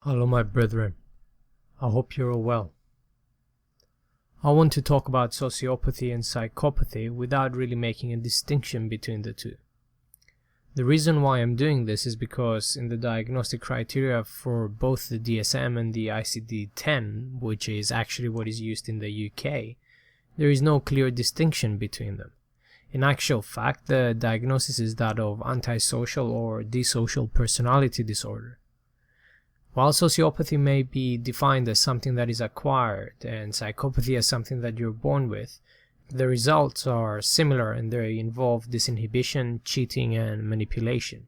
Hello my brethren, I hope you're all well. I want to talk about sociopathy and psychopathy without really making a distinction between the two. The reason why I'm doing this is because in the diagnostic criteria for both the DSM and the ICD-10, which is actually what is used in the UK, there is no clear distinction between them. In actual fact, the diagnosis is that of antisocial or disocial personality disorder. While sociopathy may be defined as something that is acquired and psychopathy as something that you're born with, the results are similar and they involve disinhibition, cheating, and manipulation.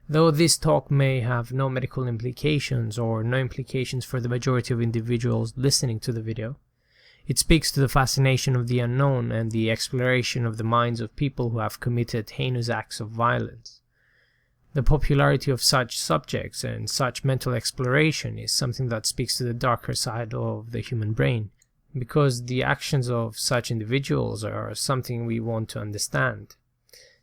Though this talk may have no medical implications or no implications for the majority of individuals listening to the video, it speaks to the fascination of the unknown and the exploration of the minds of people who have committed heinous acts of violence. The popularity of such subjects and such mental exploration is something that speaks to the darker side of the human brain, because the actions of such individuals are something we want to understand.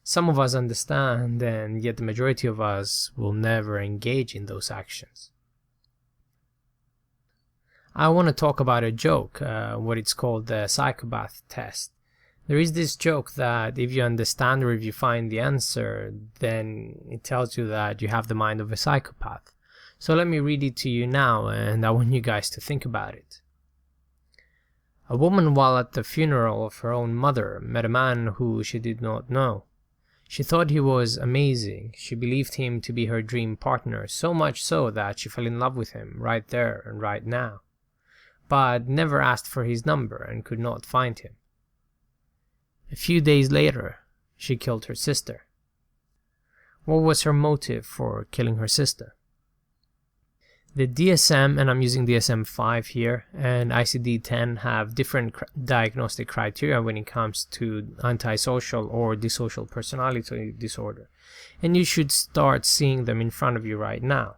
Some of us understand, and yet the majority of us will never engage in those actions. I want to talk about a joke, what it's called the psychopath test. There is this joke that if you understand or if you find the answer, then it tells you that you have the mind of a psychopath. So let me read it to you now, and I want you guys to think about it. A woman, while at the funeral of her own mother, met a man who she did not know. She thought he was amazing. She believed him to be her dream partner, so much so that she fell in love with him right there and right now, but never asked for his number and could not find him. A few days later, she killed her sister. What was her motive for killing her sister? The DSM, and I'm using DSM-5 here, and ICD-10 have different diagnostic criteria when it comes to antisocial or disocial personality disorder, and you should start seeing them in front of you right now.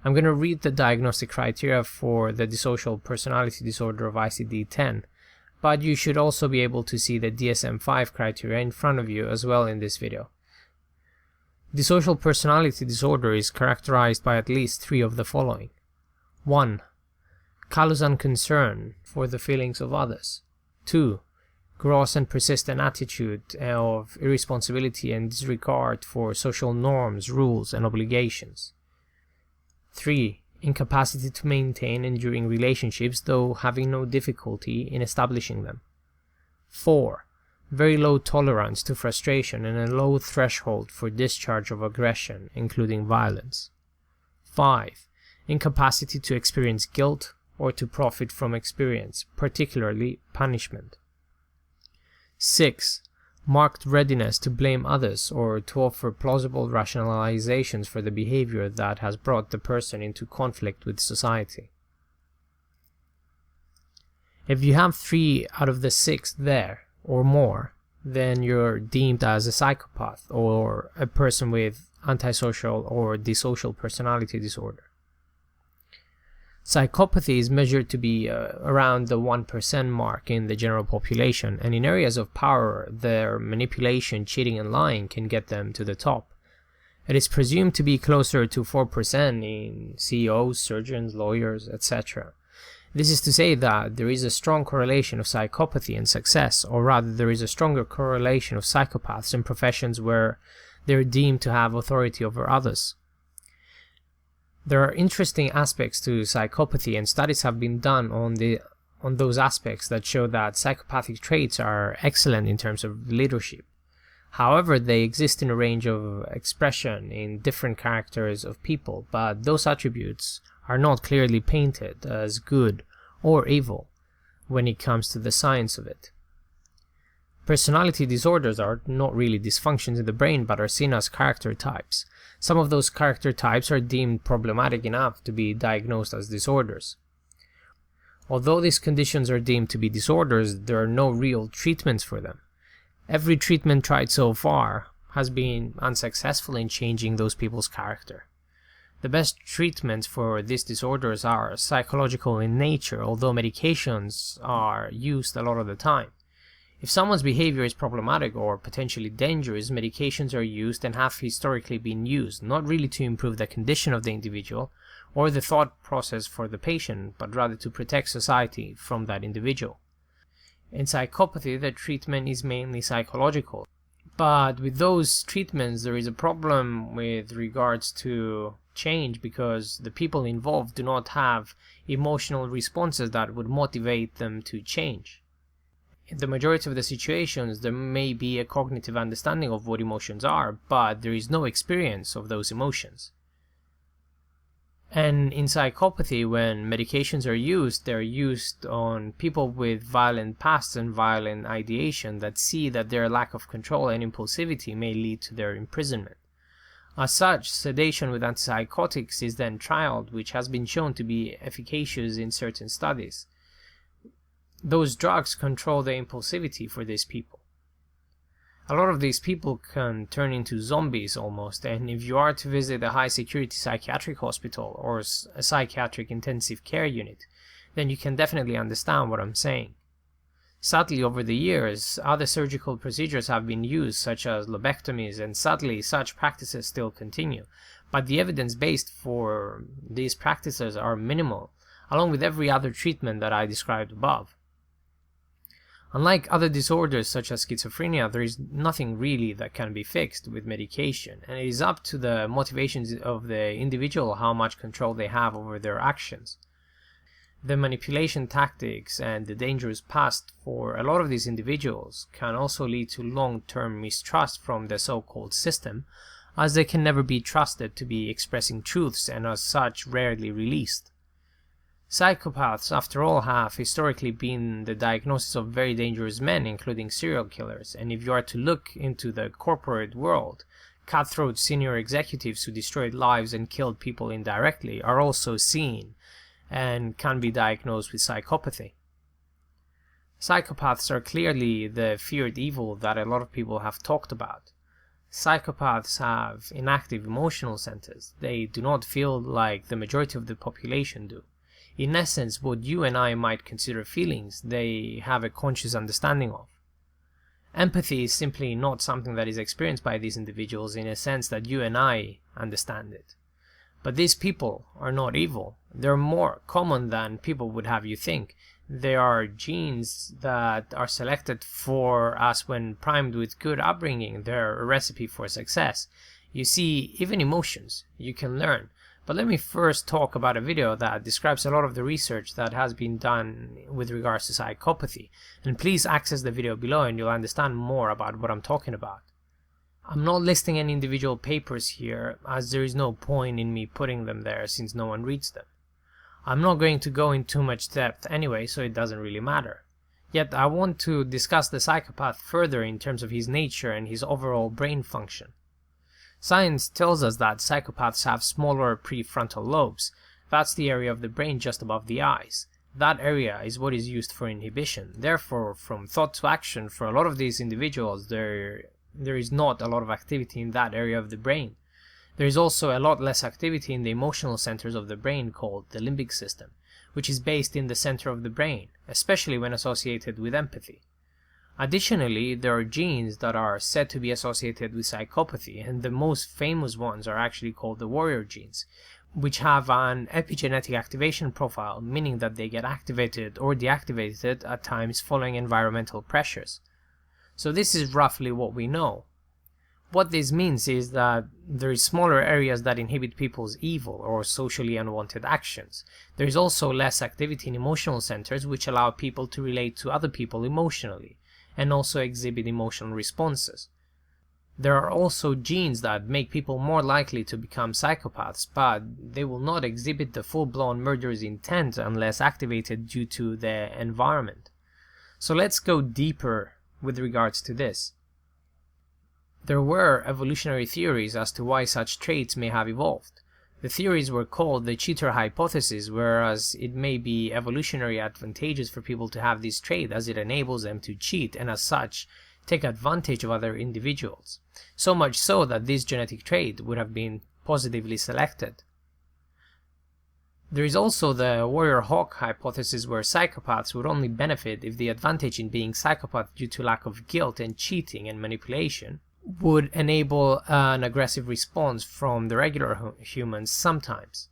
I'm going to read the diagnostic criteria for the disocial personality disorder of ICD-10, but you should also be able to see the DSM-5 criteria in front of you as well in this video. Disocial personality disorder is characterized by at least three of the following. 1. Callous unconcern for the feelings of others. 2. Gross and persistent attitude of irresponsibility and disregard for social norms, rules, and obligations. 3. Incapacity to maintain enduring relationships, though having no difficulty in establishing them. 4. Very low tolerance to frustration and a low threshold for discharge of aggression, including violence. 5. Incapacity to experience guilt or to profit from experience, particularly punishment. 6. Marked readiness to blame others or to offer plausible rationalizations for the behavior that has brought the person into conflict with society. If you have 3 out of the 6 there or more, then you're deemed as a psychopath or a person with antisocial or disocial personality disorder. Psychopathy is measured to be around the 1% mark in the general population, and in areas of power, their manipulation, cheating, and lying can get them to the top. It is presumed to be closer to 4% in CEOs, surgeons, lawyers, etc. This is to say that there is a strong correlation of psychopathy and success, or rather there is a stronger correlation of psychopaths in professions where they are deemed to have authority over others. There are interesting aspects to psychopathy, and studies have been done on those aspects that show that psychopathic traits are excellent in terms of leadership. However, they exist in a range of expression in different characters of people, but those attributes are not clearly painted as good or evil when it comes to the science of it. Personality disorders are not really dysfunctions in the brain, but are seen as character types. Some of those character types are deemed problematic enough to be diagnosed as disorders. Although these conditions are deemed to be disorders, there are no real treatments for them. Every treatment tried so far has been unsuccessful in changing those people's character. The best treatments for these disorders are psychological in nature, although medications are used a lot of the time. If someone's behavior is problematic or potentially dangerous, medications are used and have historically been used, not really to improve the condition of the individual or the thought process for the patient, but rather to protect society from that individual. In psychopathy, the treatment is mainly psychological. But with those treatments, there is a problem with regards to change, because the people involved do not have emotional responses that would motivate them to change. In the majority of the situations, there may be a cognitive understanding of what emotions are, but there is no experience of those emotions. And in psychopathy, when medications are used, they're used on people with violent pasts and violent ideation that see that their lack of control and impulsivity may lead to their imprisonment. As such, sedation with antipsychotics is then trialed, which has been shown to be efficacious in certain studies. Those drugs control the impulsivity for these people. A lot of these people can turn into zombies almost, and if you are to visit a high-security psychiatric hospital or a psychiatric intensive care unit, then you can definitely understand what I'm saying. Sadly, over the years, other surgical procedures have been used, such as lobectomies, and sadly, such practices still continue, but the evidence based for these practices are minimal, along with every other treatment that I described above. Unlike other disorders such as schizophrenia, there is nothing really that can be fixed with medication, and it is up to the motivations of the individual how much control they have over their actions. The manipulation tactics and the dangerous past for a lot of these individuals can also lead to long-term mistrust from the so-called system, as they can never be trusted to be expressing truths and as such rarely released. Psychopaths, after all, have historically been the diagnosis of very dangerous men, including serial killers, and if you are to look into the corporate world, cutthroat senior executives who destroyed lives and killed people indirectly are also seen and can be diagnosed with psychopathy. Psychopaths are clearly the feared evil that a lot of people have talked about. Psychopaths have inactive emotional centers. They do not feel like the majority of the population do. In essence, what you and I might consider feelings, they have a conscious understanding of. Empathy is simply not something that is experienced by these individuals in a sense that you and I understand it. But these people are not evil. They're more common than people would have you think. They are genes that are selected for us when primed with good upbringing. They're a recipe for success. You see, even emotions you can learn. But let me first talk about a video that describes a lot of the research that has been done with regards to psychopathy. And please access the video below and you'll understand more about what I'm talking about. I'm not listing any individual papers here, as there is no point in me putting them there since no one reads them. I'm not going to go in too much depth anyway, so it doesn't really matter. Yet I want to discuss the psychopath further in terms of his nature and his overall brain function. Science tells us that psychopaths have smaller prefrontal lobes. That's the area of the brain just above the eyes. That area is what is used for inhibition. Therefore, from thought to action, for a lot of these individuals, there is not a lot of activity in that area of the brain. There is also a lot less activity in the emotional centers of the brain called the limbic system, which is based in the center of the brain, especially when associated with empathy. Additionally, there are genes that are said to be associated with psychopathy, and the most famous ones are actually called the warrior genes, which have an epigenetic activation profile, meaning that they get activated or deactivated at times following environmental pressures. So this is roughly what we know. What this means is that there is smaller areas that inhibit people's evil or socially unwanted actions. There is also less activity in emotional centers, which allow people to relate to other people emotionally and also exhibit emotional responses. There are also genes that make people more likely to become psychopaths, but they will not exhibit the full-blown murderous intent unless activated due to the environment. So let's go deeper with regards to this. There were evolutionary theories as to why such traits may have evolved. The theories were called the cheater hypothesis, whereas it may be evolutionary advantageous for people to have this trait as it enables them to cheat and as such take advantage of other individuals. So much so that this genetic trait would have been positively selected. There is also the warrior hawk hypothesis, where psychopaths would only benefit if the advantage in being psychopath due to lack of guilt and cheating and manipulation would enable an aggressive response from the regular humans sometimes.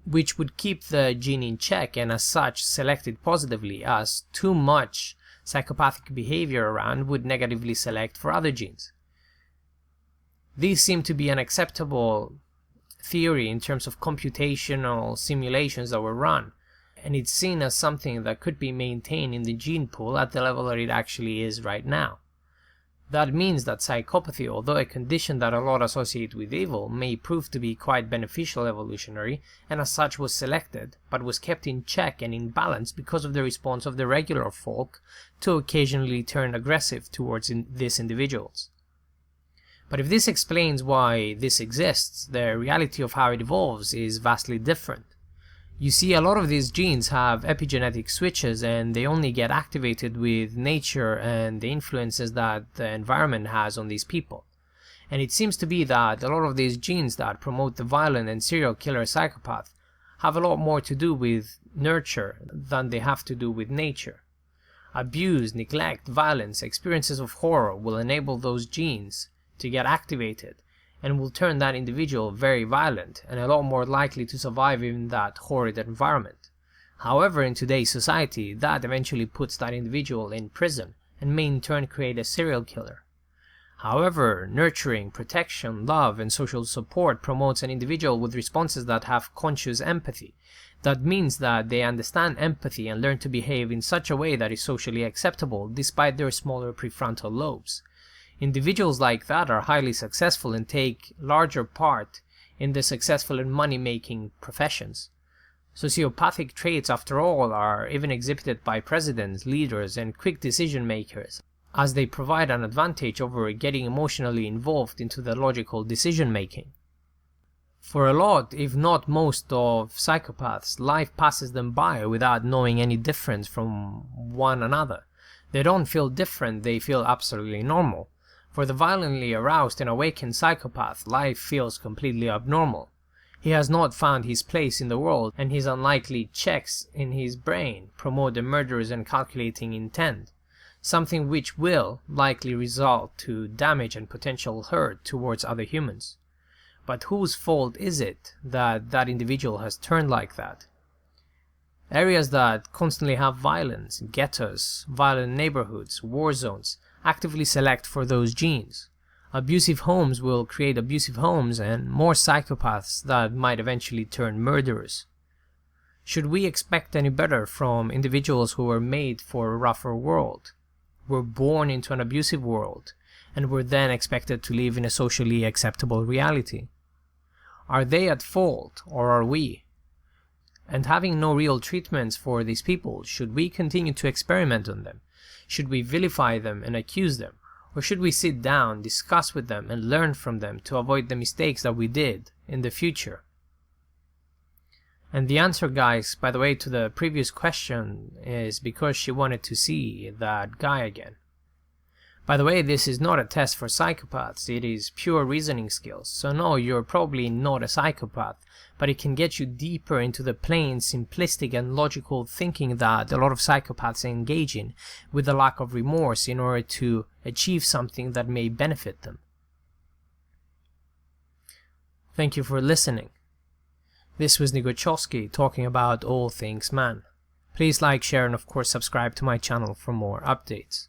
which would keep the gene in check and as such select it positively, as too much psychopathic behavior around would negatively select for other genes. These seem to be an acceptable theory in terms of computational simulations that were run, and it's seen as something that could be maintained in the gene pool at the level that it actually is right now. That means that psychopathy, although a condition that a lot associate with evil, may prove to be quite beneficial evolutionary, and as such was selected, but was kept in check and in balance because of the response of the regular folk to occasionally turn aggressive towards these individuals. But if this explains why this exists, the reality of how it evolves is vastly different. You see, a lot of these genes have epigenetic switches and they only get activated with nature and the influences that the environment has on these people. And it seems to be that a lot of these genes that promote the violent and serial killer psychopath have a lot more to do with nurture than they have to do with nature. Abuse, neglect, violence, experiences of horror will enable those genes to get activated, and will turn that individual very violent and a lot more likely to survive in that horrid environment. However, in today's society, that eventually puts that individual in prison and may in turn create a serial killer. However, nurturing, protection, love, and social support promotes an individual with responses that have conscious empathy. That means that they understand empathy and learn to behave in such a way that is socially acceptable despite their smaller prefrontal lobes. Individuals like that are highly successful and take larger part in the successful and money-making professions. Sociopathic traits, after all, are even exhibited by presidents, leaders, and quick decision-makers, as they provide an advantage over getting emotionally involved into the logical decision-making. For a lot, if not most of psychopaths, life passes them by without knowing any difference from one another. They don't feel different, they feel absolutely normal. For the violently aroused and awakened psychopath, life feels completely abnormal. He has not found his place in the world, and his unlikely checks in his brain promote a murderous and calculating intent, something which will likely result to damage and potential hurt towards other humans. But whose fault is it that that individual has turned like that? Areas that constantly have violence, ghettos, violent neighborhoods, war zones, actively select for those genes. Abusive homes will create abusive homes and more psychopaths that might eventually turn murderers. Should we expect any better from individuals who were made for a rougher world, were born into an abusive world, and were then expected to live in a socially acceptable reality? Are they at fault, or are we? And having no real treatments for these people, should we continue to experiment on them? Should we vilify them and accuse them? Or should we sit down, discuss with them, and learn from them to avoid the mistakes that we did in the future? And the answer, guys, by the way, to the previous question is because she wanted to see that guy again. By the way, this is not a test for psychopaths, it is pure reasoning skills. So no, you're probably not a psychopath, but it can get you deeper into the plain, simplistic and logical thinking that a lot of psychopaths engage in, with a lack of remorse in order to achieve something that may benefit them. Thank you for listening. This was Nigochowski talking about all things man. Please like, share and of course subscribe to my channel for more updates.